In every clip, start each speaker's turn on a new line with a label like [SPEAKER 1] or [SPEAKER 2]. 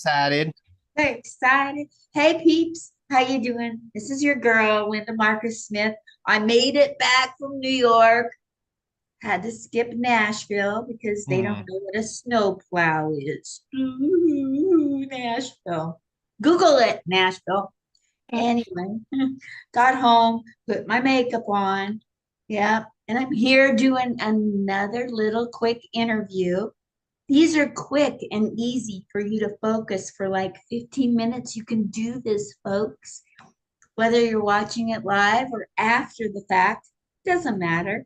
[SPEAKER 1] excited.
[SPEAKER 2] Very excited. Hey peeps, how you doing? This is your girl, Linda Marcus Smith. I made it back from New York. Had to skip Nashville because they don't
[SPEAKER 1] Hmm.
[SPEAKER 2] know what a snowplow is. Ooh, Nashville. Google it, Nashville. Anyway, got home, put my makeup on. Yeah, and I'm here doing another little quick interview. These are quick and easy for you to focus for like 15 minutes. You can do this, folks. Whether you're watching it live or after the fact, doesn't matter.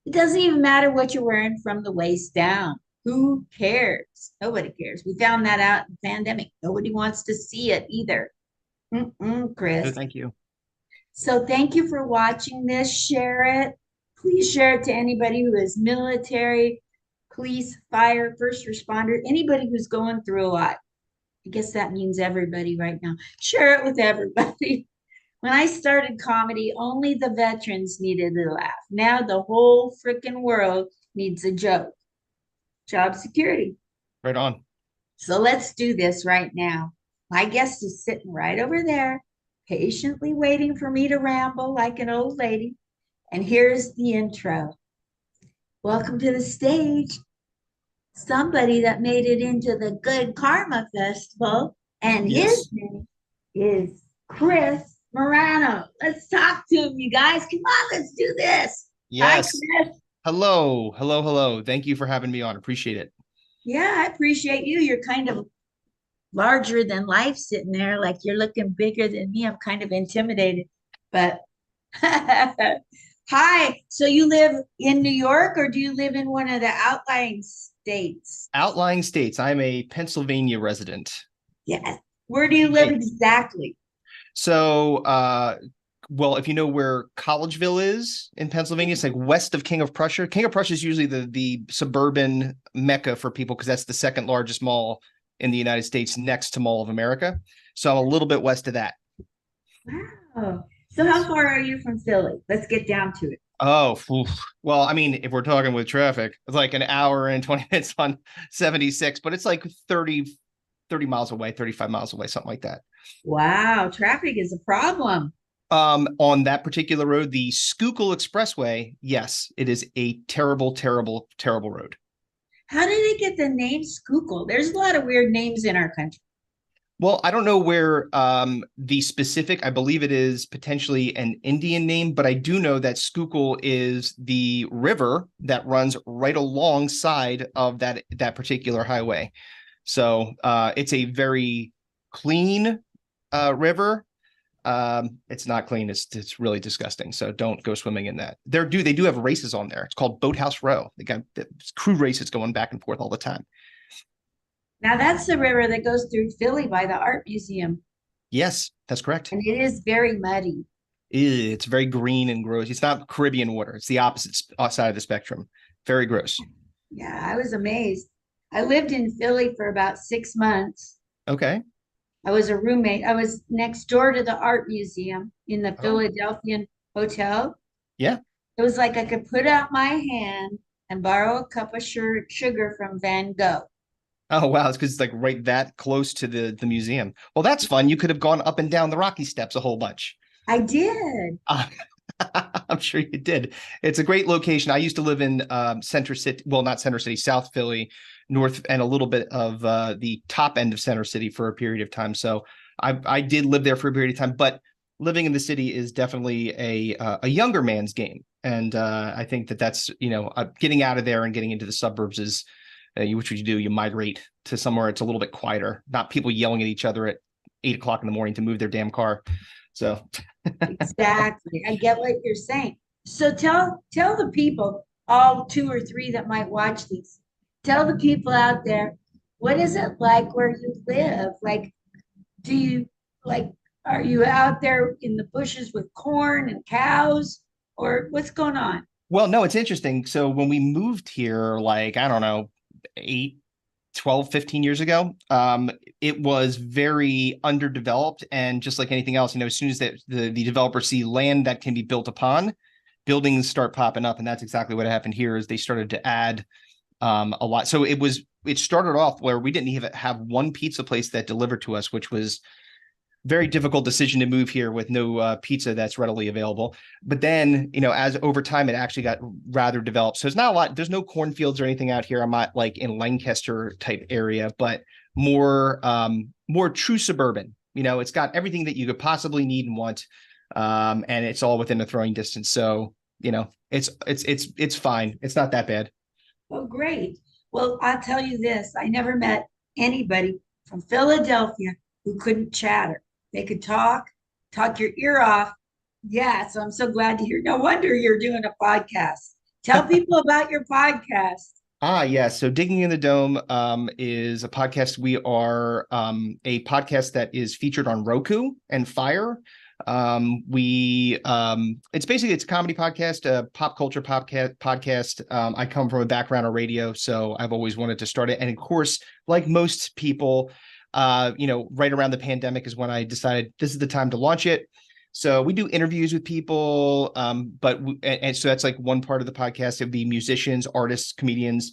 [SPEAKER 2] It doesn't even matter what you're wearing from the waist down. Who cares? Nobody cares. We found that out in the pandemic. Nobody wants to see it either.
[SPEAKER 1] No,
[SPEAKER 2] Chris.
[SPEAKER 1] thank you.
[SPEAKER 2] So thank you for watching this. Share it. Please share it to anybody who is military, police, fire, first responder, anybody who's going through a lot. I guess that means everybody right now. Share it with everybody. When I started comedy, only the veterans needed a laugh. Now the whole freaking world needs a joke. Job security.
[SPEAKER 1] Right on.
[SPEAKER 2] So let's do this right now. My guest is sitting right over there, patiently waiting for me to ramble like an old lady. And here's the intro. Welcome to the stage, somebody that made it into the Good Karma Festival, and his
[SPEAKER 1] Yes.
[SPEAKER 2] name is Chris Morano. Let's talk to him, you guys. Come on, let's do this. Hi,
[SPEAKER 1] Yes.
[SPEAKER 2] Chris.
[SPEAKER 1] Hello. Hello. Hello. Thank you for having me on. Appreciate it.
[SPEAKER 2] Yeah, I appreciate you. You're kind of larger than life sitting there, like you're looking bigger than me. I'm kind of intimidated, but hi. So you live in New York or do you live in one of the outlying states?
[SPEAKER 1] Outlying states. I'm a Pennsylvania resident.
[SPEAKER 2] Yes. Where do you live
[SPEAKER 1] Hey.
[SPEAKER 2] exactly?
[SPEAKER 1] So, well, if you know where Collegeville is in Pennsylvania, it's like west of King of Prussia. King of Prussia is usually the suburban mecca for people because that's the second largest mall in the United States next to Mall of America. So I'm a little bit west of that.
[SPEAKER 2] Wow. So how
[SPEAKER 1] Yes.
[SPEAKER 2] far are you from Philly? Let's get down to it.
[SPEAKER 1] Oh, oof. Well, I mean, if we're talking with traffic, it's like an hour and 20 minutes on 76, but it's like 30 miles away, 35 miles away, something like that.
[SPEAKER 2] Wow, traffic is a problem.
[SPEAKER 1] On that particular road, the Schuylkill Expressway, yes, it is a terrible, terrible, terrible road.
[SPEAKER 2] How did they get the name Schuylkill? There's a lot of weird names in our country.
[SPEAKER 1] Well, I don't know where the specific, I believe it is potentially an Indian name, but I do know that Schuylkill is the river that runs right alongside of that particular highway. So it's a very clean river. It's not clean. It's really disgusting. So don't go swimming in that. They do have races on there. It's called Boathouse Row. They got crew races going back and forth all the time.
[SPEAKER 2] Now that's the river that goes through Philly by the art museum,
[SPEAKER 1] Yes, that's correct.
[SPEAKER 2] and it is very muddy.
[SPEAKER 1] It's very green and gross. It's not Caribbean water. It's the opposite side of the spectrum. Very gross.
[SPEAKER 2] Yeah, I was amazed. I lived in Philly for about 6 months.
[SPEAKER 1] Okay.
[SPEAKER 2] I was a roommate. I was next door to the art museum in the
[SPEAKER 1] Oh,
[SPEAKER 2] Philadelphian hotel.
[SPEAKER 1] yeah.
[SPEAKER 2] It was like I could put out my hand and borrow a cup of sugar from Van Gogh.
[SPEAKER 1] Oh, wow. It's because it's like right that close to the museum. Well, that's fun. You could have gone up and down the Rocky Steps a whole bunch.
[SPEAKER 2] I did.
[SPEAKER 1] Uh, I'm sure you did. It's a great location. I used to live in Center City. Well, not Center City, South Philly, North, and a little bit of the top end of Center City for a period of time. So I did live there for a period of time. But living in the city is definitely a younger man's game, and I think that's getting out of there and getting into the suburbs is which would you do? You migrate to somewhere it's a little bit quieter, not people yelling at each other at 8 o'clock in the morning to move their damn car. So.
[SPEAKER 2] Exactly. I get what you're saying. So tell the people, all two or three that might watch these, tell the people out there, what is it like where you live? Like, do you like are you out there in the bushes with corn and cows or what's going on?
[SPEAKER 1] Well, no, it's interesting. So when we moved here, like, I don't know, 8, 12, 15 years ago, it was very underdeveloped. And just like anything else, as soon as the developers see land that can be built upon, buildings start popping up. And that's exactly what happened here is they started to add a lot. So it was it started off where we didn't even have one pizza place that delivered to us, which was very difficult decision to move here with no pizza that's readily available. But then, as over time, it actually got rather developed. So it's not a lot. There's no cornfields or anything out here. I'm not like in Lancaster type area, but more true suburban. It's got everything that you could possibly need and want, and it's all within a throwing distance. So it's fine. It's not that bad.
[SPEAKER 2] Oh, great. Well, I'll tell you this. I never met anybody from Philadelphia who couldn't chatter. They could talk your ear off. Yeah, so I'm so glad to hear. No wonder you're doing a podcast. Tell people about your podcast.
[SPEAKER 1] Yeah. So Digging in the Dome is a podcast. We are a podcast that is featured on Roku and Fire. It's a comedy podcast, a pop culture podcast. I come from a background of radio, so I've always wanted to start it. And of course, like most people, right around the pandemic is when I decided this is the time to launch it. So we do interviews with people, and so that's like one part of the podcast. It'd be musicians, artists, comedians.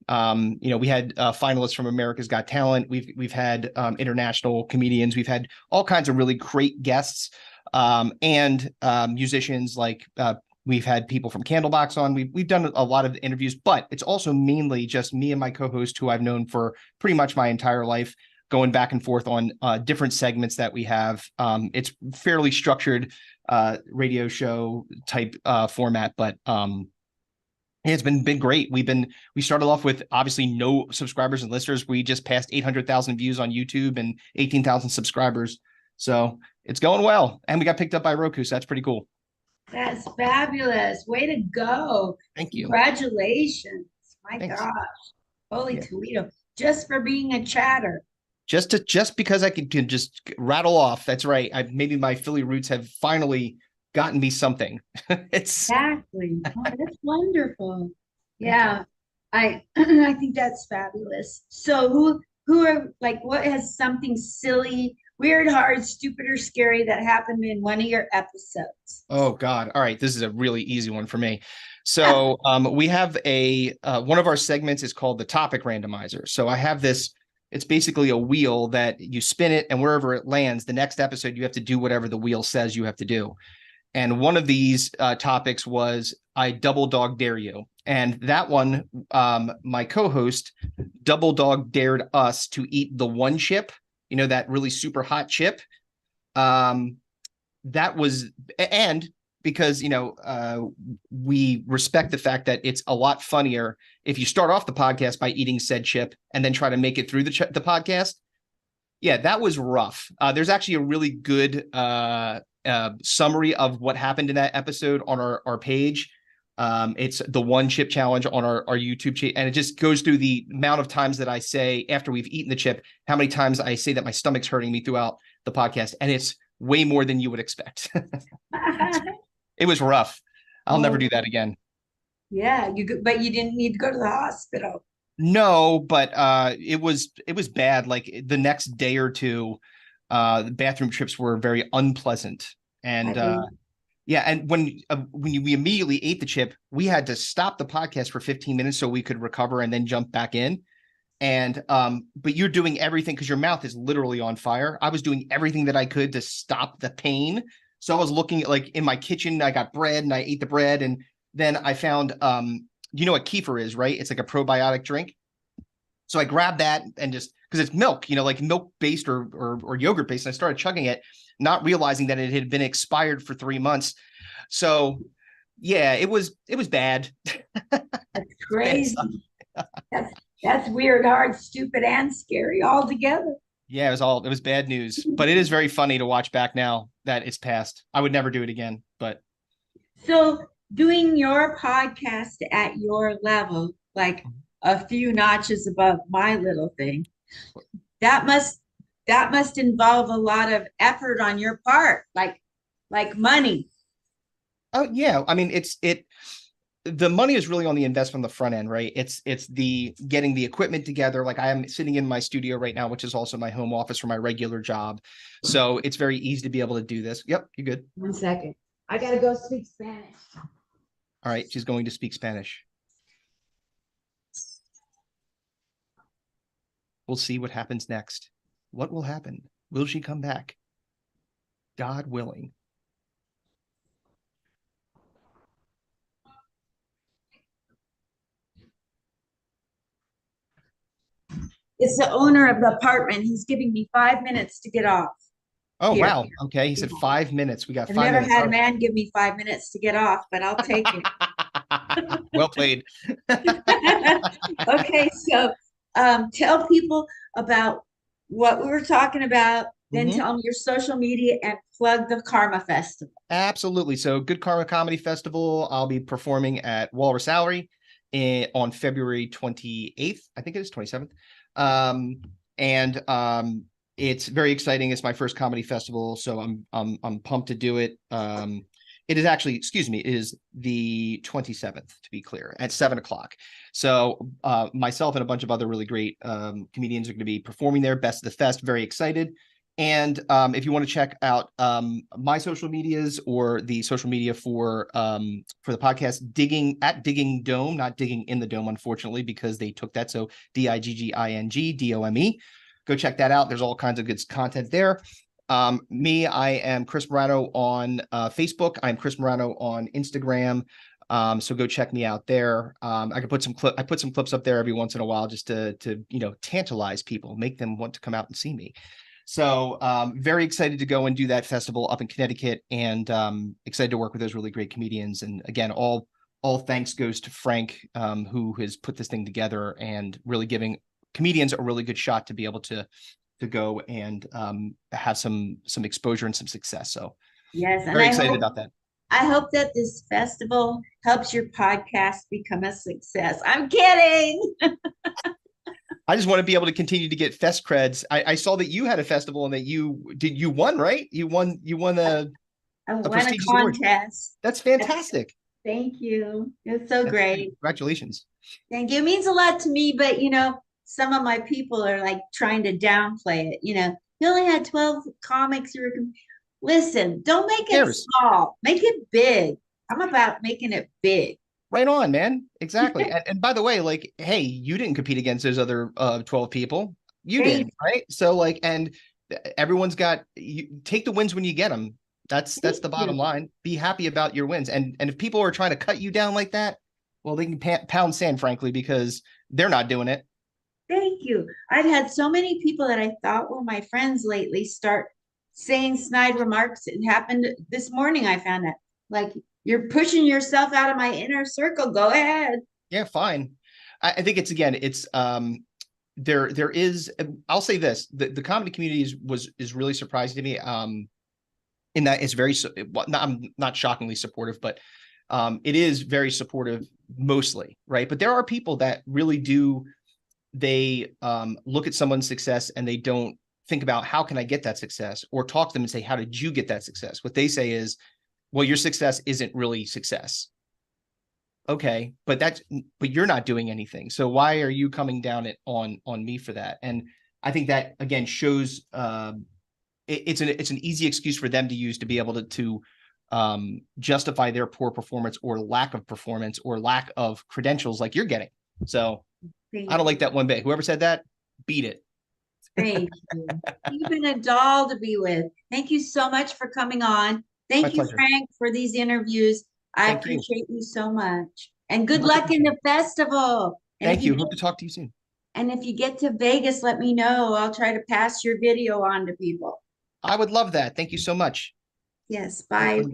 [SPEAKER 1] We had finalists from America's Got Talent. We've had international comedians. We've had all kinds of really great guests, and musicians. We've had people from Candlebox on. We've done a lot of interviews, but it's also mainly just me and my co-host, who I've known for pretty much my entire life, going back and forth on different segments that we have. It's fairly structured radio show type format, but it's been great. We started off with obviously no subscribers and listeners. We just passed 800,000 views on YouTube and 18,000 subscribers. So it's going well. And we got picked up by Roku. So that's pretty cool.
[SPEAKER 2] That's fabulous. Way to go.
[SPEAKER 1] Thank you.
[SPEAKER 2] Congratulations. My
[SPEAKER 1] Thanks.
[SPEAKER 2] gosh. Holy
[SPEAKER 1] Yeah.
[SPEAKER 2] Toledo. Just for being a chatter.
[SPEAKER 1] Just because I can just rattle off. That's right. Maybe my Philly roots have finally gotten me something. It's
[SPEAKER 2] Exactly. Oh, that's wonderful. Yeah. I I think that's fabulous. So who are like what has something silly, weird, hard, stupid, or scary that happened in one of your episodes?
[SPEAKER 1] Oh God. All right. This is a really easy one for me. So we have one of our segments is called the topic randomizer. So I have this, it's basically a wheel that you spin it, and wherever it lands, the next episode you have to do whatever the wheel says you have to do. And one of these topics was I double dog dare you. And that one, my co-host double dog dared us to eat the one chip, that really super hot chip. That was, and because, we respect the fact that it's a lot funnier if you start off the podcast by eating said chip and then try to make it through the podcast. Yeah, that was rough. There's actually a really good summary of what happened in that episode on our page. It's the one chip challenge on our YouTube channel, and it just goes through the amount of times that I say after we've eaten the chip, how many times I say that my stomach's hurting me throughout the podcast, and it's way more than you would expect. It was rough. I'll never do that again.
[SPEAKER 2] Yeah, but you didn't need to go to the hospital.
[SPEAKER 1] No, but it was bad. Like the next day or two, the bathroom trips were very unpleasant, and yeah, and when we immediately ate the chip, we had to stop the podcast for 15 minutes so we could recover and then jump back in. And but you're doing everything because your mouth is literally on fire. I was doing everything that I could to stop the pain. So I was looking at, like, in my kitchen, I got bread and I ate the bread, and then I found you know what kefir is, right? It's like a probiotic drink. So I grabbed that and just because it's milk, like milk based or yogurt based, and I started chugging it, not realizing that it had been expired for 3 months. So yeah, it was bad.
[SPEAKER 2] That's crazy. That's weird, hard, stupid, and scary all together.
[SPEAKER 1] Yeah, it was bad news, but it is very funny to watch back now that it's past. I would never do it again, but
[SPEAKER 2] So doing your podcast at your level, like a few notches above my little thing, that must involve a lot of effort on your part, like money.
[SPEAKER 1] oh yeah, I mean the money is really on the investment on the front end, right? It's the getting the equipment together. Like I am sitting in my studio right now, which is also my home office for my regular job. So it's very easy to be able to do this. Yep, you good.
[SPEAKER 2] 1 second. I gotta go speak Spanish.
[SPEAKER 1] All right, she's going to speak Spanish. We'll see what happens next. What will happen? Will she come back? God willing.
[SPEAKER 2] It's the owner of the apartment. He's giving me 5 minutes to get off
[SPEAKER 1] Oh,
[SPEAKER 2] here.
[SPEAKER 1] wow. Okay. He said 5 minutes. We got
[SPEAKER 2] I've
[SPEAKER 1] 5
[SPEAKER 2] never
[SPEAKER 1] minutes.
[SPEAKER 2] had a man give me 5 minutes to get off, but I'll take it.
[SPEAKER 1] Well played.
[SPEAKER 2] Okay, so tell people about what we were talking about, then
[SPEAKER 1] Mhm.
[SPEAKER 2] tell them your social media and plug the Karma Festival.
[SPEAKER 1] Absolutely. So, Good Karma Comedy Festival. I'll be performing at Walrus Alley on February 28th. I think it is 27th. Um, and it's very exciting. It's my first comedy festival, so I'm pumped to do it. It is actually, excuse me, it is the 27th, to be clear, at 7 o'clock. So myself and a bunch of other really great comedians are going to be performing there. Best of the Fest. Very excited. And if you want to check out my social medias or the social media for the podcast, Digging Dome, not Digging in the Dome, unfortunately, because they took that. So DIGGINGDOME. Go check that out. There's all kinds of good content there. Me, I am Chris Morano on Facebook. I'm Chris Morano on Instagram. So go check me out there. I put some clips up there every once in a while just to tantalize people, make them want to come out and see me. So very excited to go and do that festival up in Connecticut, and excited to work with those really great comedians. And again, all thanks goes to Frank, who has put this thing together and really giving comedians a really good shot to be able to go and have some exposure and some success. So
[SPEAKER 2] Yes, and
[SPEAKER 1] very excited about that.
[SPEAKER 2] I hope that this festival helps your podcast become a success. I'm kidding.
[SPEAKER 1] I just want to be able to continue to get fest creds. I saw that you had a festival and that you won, right? You won
[SPEAKER 2] I
[SPEAKER 1] a
[SPEAKER 2] won a
[SPEAKER 1] prestigious award.
[SPEAKER 2] contest.
[SPEAKER 1] That's fantastic.
[SPEAKER 2] Thank you. It's so
[SPEAKER 1] That's great.
[SPEAKER 2] great.
[SPEAKER 1] Congratulations.
[SPEAKER 2] Thank you. It means a lot to me, but some of my people are like trying to downplay it. You only had 12 comics. Listen, don't make
[SPEAKER 1] Who
[SPEAKER 2] it
[SPEAKER 1] cares?
[SPEAKER 2] small, make it big. I'm about making it big.
[SPEAKER 1] Right on, man. Exactly. And by the way, like, hey, you didn't compete against those other 12 people. You
[SPEAKER 2] Thank,
[SPEAKER 1] did, right? So like, and everyone's got you take the wins when you get them. That's
[SPEAKER 2] thank
[SPEAKER 1] the
[SPEAKER 2] you.
[SPEAKER 1] bottom line. Be happy about your wins. And if people are trying to cut you down like that, well, they can pound sand, frankly, because they're not doing it.
[SPEAKER 2] Thank you. I've had so many people that I thought were my friends lately start saying snide remarks. It happened this morning. I found that like you're pushing yourself out of my inner circle. Go ahead.
[SPEAKER 1] Yeah, fine. I think it's there is, I'll say this, the comedy community is really surprising to me. In that it's very I'm not shockingly supportive, but it is very supportive mostly, right? But there are people that really do, they look at someone's success and they don't think about how can I get that success, or talk to them and say, how did you get that success? What they say is, well, your success isn't really success. Okay, but you're not doing anything, so why are you coming down it on me for that? And I think that again shows it's an easy excuse for them to use to be able to justify their poor performance or lack of performance or lack of credentials like you're getting. So I
[SPEAKER 2] Thank
[SPEAKER 1] don't
[SPEAKER 2] you.
[SPEAKER 1] like that one bit. Whoever said that, beat it.
[SPEAKER 2] Thank you. You've been a doll to be with. Thank you so much for coming on.
[SPEAKER 1] My
[SPEAKER 2] Thank you,
[SPEAKER 1] pleasure.
[SPEAKER 2] Frank, for these interviews. I
[SPEAKER 1] Thank you.
[SPEAKER 2] appreciate you so much. And good
[SPEAKER 1] Much
[SPEAKER 2] luck in the
[SPEAKER 1] appreciated.
[SPEAKER 2] festival. And
[SPEAKER 1] Thank you. Hope to talk to you soon.
[SPEAKER 2] if you get to Vegas, let me know. I'll try to pass your video on to people.
[SPEAKER 1] I would love that. Thank you so much.
[SPEAKER 2] Yes,
[SPEAKER 1] Have
[SPEAKER 2] bye.
[SPEAKER 1] fun.